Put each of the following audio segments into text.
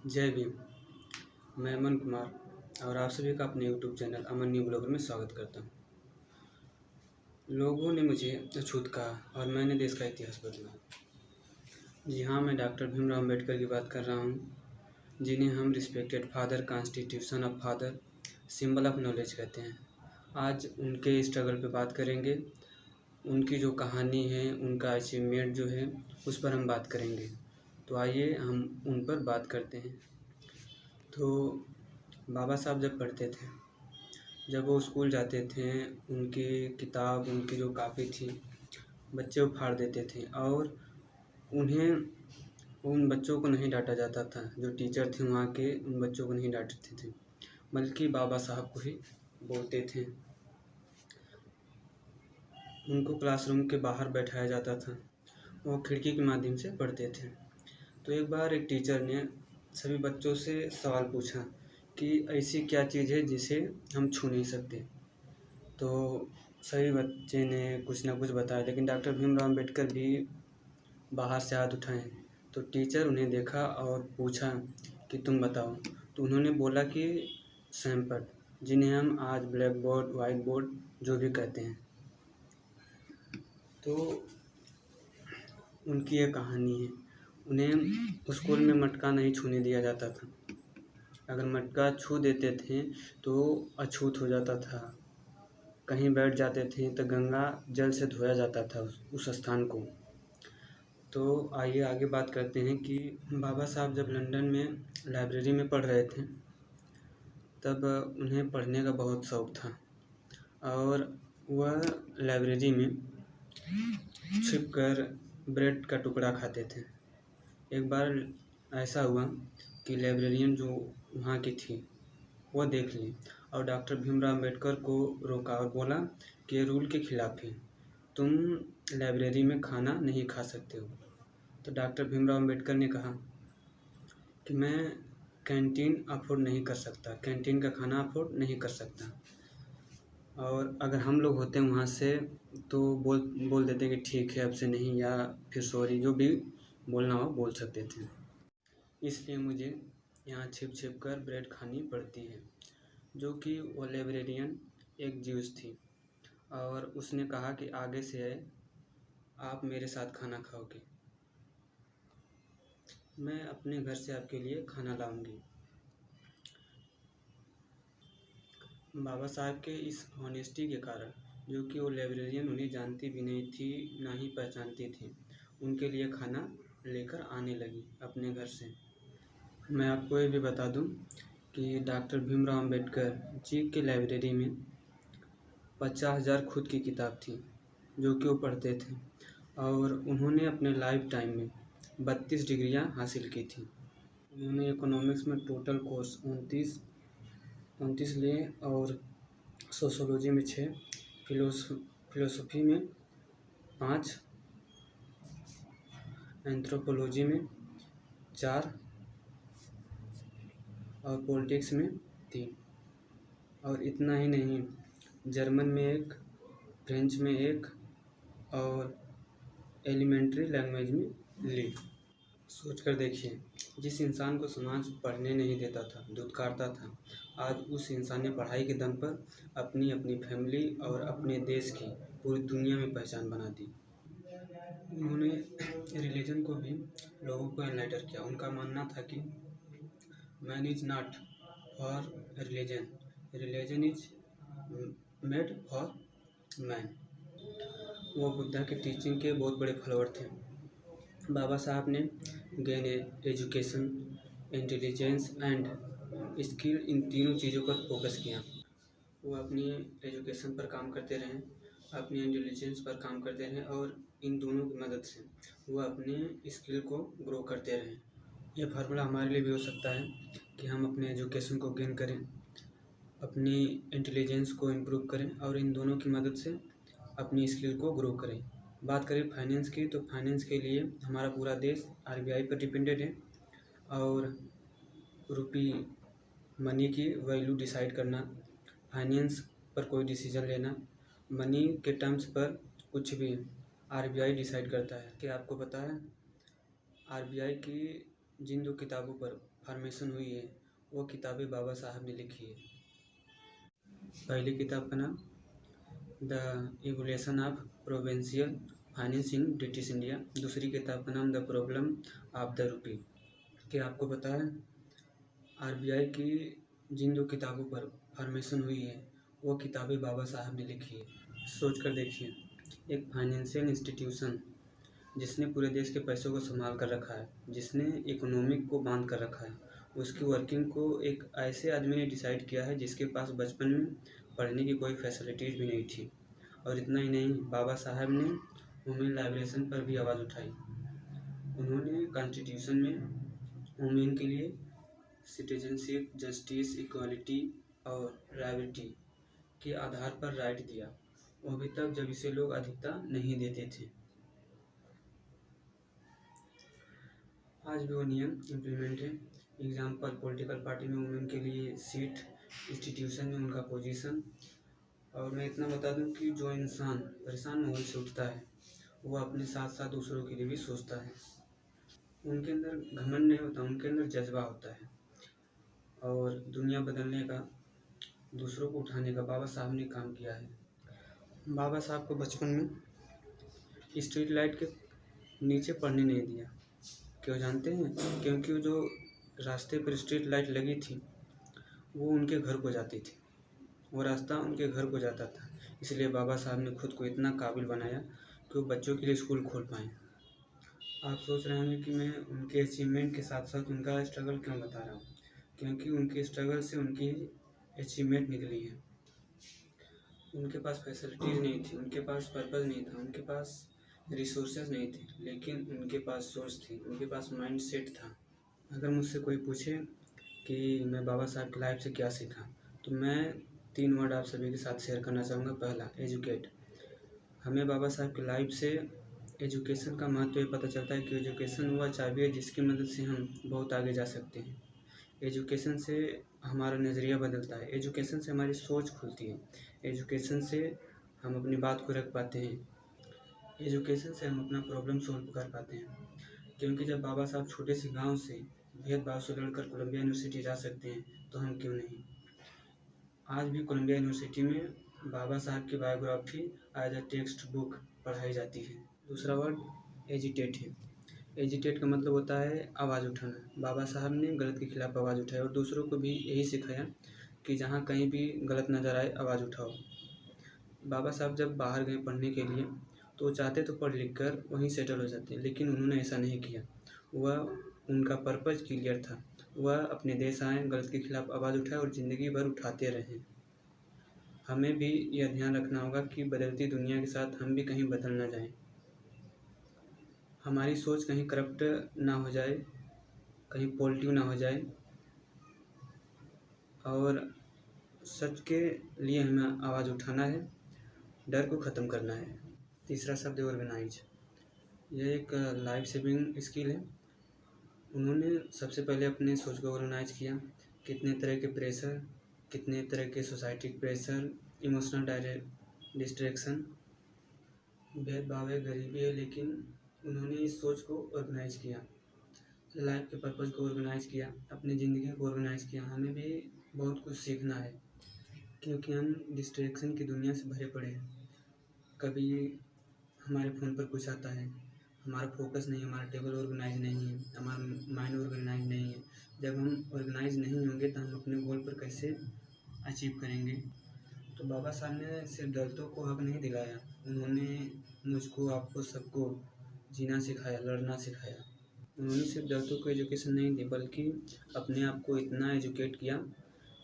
जय भीम। मैं अमन कुमार और आप सभी का अपने यूट्यूब चैनल अमन न्यू ब्लॉगर में स्वागत करता हूँ। लोगों ने मुझे अछूत कहा और मैंने देश का इतिहास बदला। जी हाँ, मैं डॉक्टर भीमराव अम्बेडकर की बात कर रहा हूँ, जिन्हें हम respected father, constitution of father, symbol of knowledge कहते हैं। आज उनके स्ट्रगल पे बात करेंगे। उनकी जो कहानी है, उनका अचीवमेंट जो है, उस पर हम बात करेंगे। तो आइए हम उन पर बात करते हैं। तो बाबा साहब जब पढ़ते थे, जब वो स्कूल जाते थे, उनकी किताब, उनकी जो कॉपी थी, बच्चे उफाड़ देते थे और उन बच्चों को नहीं डांटा जाता था। जो टीचर थे वहाँ के, उन बच्चों को नहीं डांटते थे, बल्कि बाबा साहब को ही बोलते थे। उनको क्लासरूम के बाहर बैठाया जाता था, वो खिड़की के माध्यम से पढ़ते थे। तो एक बार एक टीचर ने सभी बच्चों से सवाल पूछा कि ऐसी क्या चीज़ है जिसे हम छू नहीं सकते। तो सभी बच्चे ने कुछ ना कुछ बताया, लेकिन डॉक्टर भीमराव अम्बेडकर भी बाहर से हाथ उठाए। तो टीचर उन्हें देखा और पूछा कि तुम बताओ। तो उन्होंने बोला कि सैमपट, जिन्हें हम आज ब्लैक बोर्ड, वाइट बोर्ड जो भी कहते हैं। तो उनकी यह कहानी है। उन्हें स्कूल में मटका नहीं छूने दिया जाता था। अगर मटका छू देते थे तो अछूत हो जाता था। कहीं बैठ जाते थे तो गंगा जल से धोया जाता था उस स्थान को। तो आइए आगे बात करते हैं कि बाबा साहब जब लंदन में लाइब्रेरी में पढ़ रहे थे, तब उन्हें पढ़ने का बहुत शौक़ था और वह लाइब्रेरी में छिपकर ब्रेड का टुकड़ा खाते थे। एक बार ऐसा हुआ कि लाइब्रेरियन जो वहाँ की थी, वह देख ली और डॉक्टर भीमराव अम्बेडकर को रोका और बोला कि ये रूल के खिलाफ है, तुम लाइब्रेरी में खाना नहीं खा सकते हो। तो डॉक्टर भीमराव अम्बेडकर ने कहा कि मैं कैंटीन अफोर्ड नहीं कर सकता, कैंटीन का खाना अफोर्ड नहीं कर सकता। और अगर हम लोग होते वहाँ से तो बोल देते कि ठीक है, अब से नहीं, या फिर सॉरी, जो भी बोलना हो बोल सकते थे। इसलिए मुझे यहाँ छिप छिप कर ब्रेड खानी पड़ती है। जो कि वो लाइब्रेरियन एक ज्यूस थी और उसने कहा कि आगे से आप मेरे साथ खाना खाओगे, मैं अपने घर से आपके लिए खाना लाऊंगी। बाबा साहब के इस ऑनेस्टी के कारण, जो कि वो लाइब्रेरियन उन्हें जानती भी नहीं थी, ना ही पहचानती थी, उनके लिए खाना लेकर आने लगी अपने घर से। मैं आपको ये भी बता दूं कि डॉक्टर भीमराव अम्बेडकर जी के लाइब्रेरी में 50,000 खुद की किताब थी, जो कि वो पढ़ते थे और उन्होंने अपने लाइफ टाइम में 32 डिग्रियां हासिल की थी। उन्होंने इकोनॉमिक्स में टोटल कोर्स 29 लिए और सोशोलॉजी में 6, फिलोसफी में 5, एंथ्रोपोलॉजी में 4 और पॉलिटिक्स में 3। और इतना ही नहीं, जर्मन में 1, फ्रेंच में 1 और एलिमेंट्री लैंग्वेज में ली। सोच कर देखिए, जिस इंसान को समाज पढ़ने नहीं देता था, धुतकारता था, आज उस इंसान ने पढ़ाई के दम पर अपनी फैमिली और अपने देश की पूरी दुनिया में पहचान बना दी। उन्होंने रिलीजन को भी लोगों को एनलाइटन किया। उनका मानना था कि man is not for religion, religion is made for man. वो बुद्धा के टीचिंग के बहुत बड़े फॉलोअर थे। बाबा साहब ने gain education, intelligence and skill, इन तीनों चीज़ों पर फोकस किया। वो अपनी एजुकेशन पर काम करते रहे, अपनी इंटेलिजेंस पर काम करते रहे और इन दोनों की मदद से वो अपने स्किल को ग्रो करते रहे। ये फार्मूला हमारे लिए भी हो सकता है कि हम अपने एजुकेशन को गेन करें, अपनी इंटेलिजेंस को इम्प्रूव करें और इन दोनों की मदद से अपनी स्किल को ग्रो करें। बात करें फाइनेंस की, तो फाइनेंस के लिए हमारा पूरा देश आरबीआई पर डिपेंडेड है और रुपी मनी की वैल्यू डिसाइड करना, फाइनेंस पर कोई डिसीजन लेना, मनी के टर्म्स पर कुछ भी आरबीआई डिसाइड करता है। क्या आपको पता है आरबीआई की जिन 2 किताबों पर फॉर्मेशन हुई है, वो किताबें बाबा साहब ने लिखी है। पहली किताब का नाम the evolution of provincial finance in British India, दूसरी किताब का नाम the problem of the rupee. क्या आपको पता है आरबीआई की जिन दो किताबों पर फॉर्मेशन हुई है वो किताबें बाबा साहब ने लिखी है। सोच कर देखिए, एक फाइनेंशियल इंस्टीट्यूशन जिसने पूरे देश के पैसों को संभाल कर रखा है, जिसने इकोनॉमिक को बांध कर रखा है, उसकी वर्किंग को एक ऐसे आदमी ने डिसाइड किया है जिसके पास बचपन में पढ़ने की कोई फैसिलिटीज़ भी नहीं थी। और इतना ही नहीं, बाबा साहब ने वुमेन लाइब्रेशन पर भी आवाज़ उठाई। उन्होंने कॉन्स्टिट्यूशन में वुमेन के लिए सिटीजनशिप, जस्टिस, इक्वालिटी और राइवल्टी के आधार पर राइट दिया, वो भी तब जब इसे लोग अधिकता नहीं देते थे। आज भी वो नियम इम्प्लीमेंट है। एग्जाम्पल, पॉलिटिकल पार्टी में वुमेन के लिए सीट, इंस्टीट्यूशन में उनका पोजीशन। और मैं इतना बता दूं कि जो इंसान परेशान माहौल से उठता है वो अपने साथ साथ दूसरों के लिए भी सोचता है। उनके अंदर घमंड नहीं होता, उनके अंदर जज्बा होता है और दुनिया बदलने का, दूसरों को उठाने का बाबा साहब ने काम किया है। बाबा साहब को बचपन में स्ट्रीट लाइट के नीचे पढ़ने नहीं दिया। क्यों जानते हैं? क्योंकि वो जो रास्ते पर स्ट्रीट लाइट लगी थी वो उनके घर को जाती थी, वो रास्ता उनके घर को जाता था। इसलिए बाबा साहब ने खुद को इतना काबिल बनाया कि वो बच्चों के लिए स्कूल खोल पाएँ। आप सोच रहे होंगे कि मैं उनके अचीवमेंट के साथ साथ उनका स्ट्रगल क्यों बता रहा हूँ, क्योंकि उनके स्ट्रगल से उनकी अचीवमेंट निकली है। उनके पास फैसिलिटीज़ नहीं थी, उनके पास पर्पज़ नहीं था, उनके पास रिसोर्सेज नहीं थे, लेकिन उनके पास सोच थी, उनके पास माइंड सेट था। अगर मुझसे कोई पूछे कि मैं बाबा साहब की लाइफ से क्या सीखा, तो मैं 3 वर्ड आप सभी के साथ शेयर करना चाहूँगा। पहला, एजुकेट। हमें बाबा साहब की लाइफ से एजुकेशन का महत्व ये पता चलता है कि एजुकेशन वह चाबी है जिसकी मदद से हम बहुत आगे जा सकते हैं। एजुकेशन से हमारा नज़रिया बदलता है, एजुकेशन से हमारी सोच खुलती है, एजुकेशन से हम अपनी बात को रख पाते हैं, एजुकेशन से हम अपना प्रॉब्लम सॉल्व कर पाते हैं। क्योंकि जब बाबा साहब छोटे से गांव से भेदभाव से लड़कर कोलंबिया यूनिवर्सिटी जा सकते हैं तो हम क्यों नहीं। आज भी कोलंबिया यूनिवर्सिटी में बाबा साहब की biography as a text book पढ़ाई जाती है। दूसरा वर्ड एजिटेट है। एजिटेट का मतलब होता है आवाज़ उठाना। बाबा साहब ने गलत के खिलाफ आवाज़ उठाई और दूसरों को भी यही सिखाया कि जहाँ कहीं भी गलत नज़र आए आवाज़ उठाओ। बाबा साहब जब बाहर गए पढ़ने के लिए तो वो चाहते तो पढ़ लिख कर वहीं सेटल हो जाते, लेकिन उन्होंने ऐसा नहीं किया। वह उनका पर्पज़ क्लियर था, वह अपने देश आए, गलत के खिलाफ आवाज़ उठाए और ज़िंदगी भर उठाते रहे। हमें भी यह ध्यान रखना होगा कि बदलती दुनिया के साथ हम भी कहीं बदल ना जाएं, हमारी सोच कहीं करप्ट ना हो जाए, कहीं पॉलिटिव ना हो जाए और सच के लिए हमें आवाज़ उठाना है, डर को ख़त्म करना है। तीसरा शब्द है ऑर्गेनाइज। यह एक लाइफ सेविंग स्किल है। उन्होंने सबसे पहले अपने सोच को ऑर्गेनाइज किया। कितने तरह के प्रेशर, कितने तरह के सोसाइटी प्रेशर, इमोशनल डिस्ट्रैक्शन, भेदभाव है, गरीबी है, लेकिन उन्होंने इस सोच को ऑर्गेनाइज किया, लाइफ के पर्पज़ को ऑर्गेनाइज किया, अपनी ज़िंदगी को ऑर्गेनाइज किया। हमें भी बहुत कुछ सीखना है क्योंकि हम डिस्ट्रैक्शन की दुनिया से भरे पड़े हैं। कभी हमारे फ़ोन पर कुछ आता है, हमारा फोकस नहीं, हमारा टेबल ऑर्गेनाइज नहीं है, हमारा माइंड ऑर्गेनाइज नहीं है। जब हम ऑर्गेनाइज नहीं होंगे तो हम अपने गोल पर कैसे अचीव करेंगे। तो बाबा साहब ने सिर्फ दलितों को हक नहीं दिलाया, उन्होंने मुझको, आपको, सबको जीना सिखाया, लड़ना सिखाया। उन्होंने सिर्फ दलितों को एजुकेशन नहीं दी बल्कि अपने आप को इतना एजुकेट किया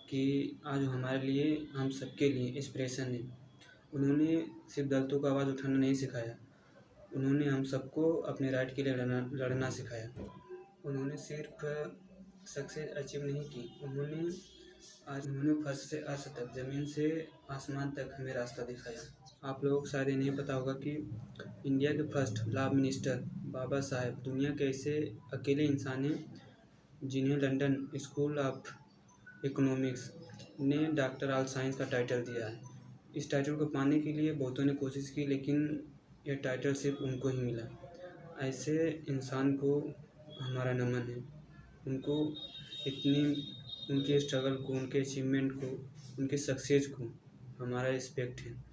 कि आज हमारे लिए, हम सबके लिए इंस्पिरेशन है। उन्होंने सिर्फ दलितों को आवाज़ उठाना नहीं सिखाया, उन्होंने हम सबको अपने राइट के लिए लड़ना सिखाया। उन्होंने सिर्फ सक्सेस अचीव नहीं की, उन्होंने फर्श से अर्श तक, ज़मीन से आसमान तक हमें रास्ता दिखाया। आप लोगों को शायद ये नहीं पता होगा कि इंडिया के फर्स्ट लॉ मिनिस्टर बाबा साहब दुनिया के ऐसे अकेले इंसान हैं जिन्हें लंदन स्कूल ऑफ इकोनॉमिक्स ने डॉक्टर ऑल साइंस का टाइटल दिया है। इस टाइटल को पाने के लिए बहुतों ने कोशिश की, लेकिन यह टाइटल सिर्फ उनको ही मिला। ऐसे इंसान को हमारा नमन है। उनको इतनी उनके स्ट्रगल को, उनके अचीवमेंट को, उनके सक्सेस को हमारा रिस्पेक्ट है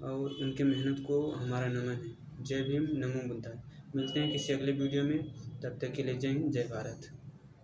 और उनके मेहनत को हमारा नमन है। जय भीम, नमो बुद्धाय। मिलते हैं किसी अगले वीडियो में, तब तक के लिए जय हिंद, जय भारत।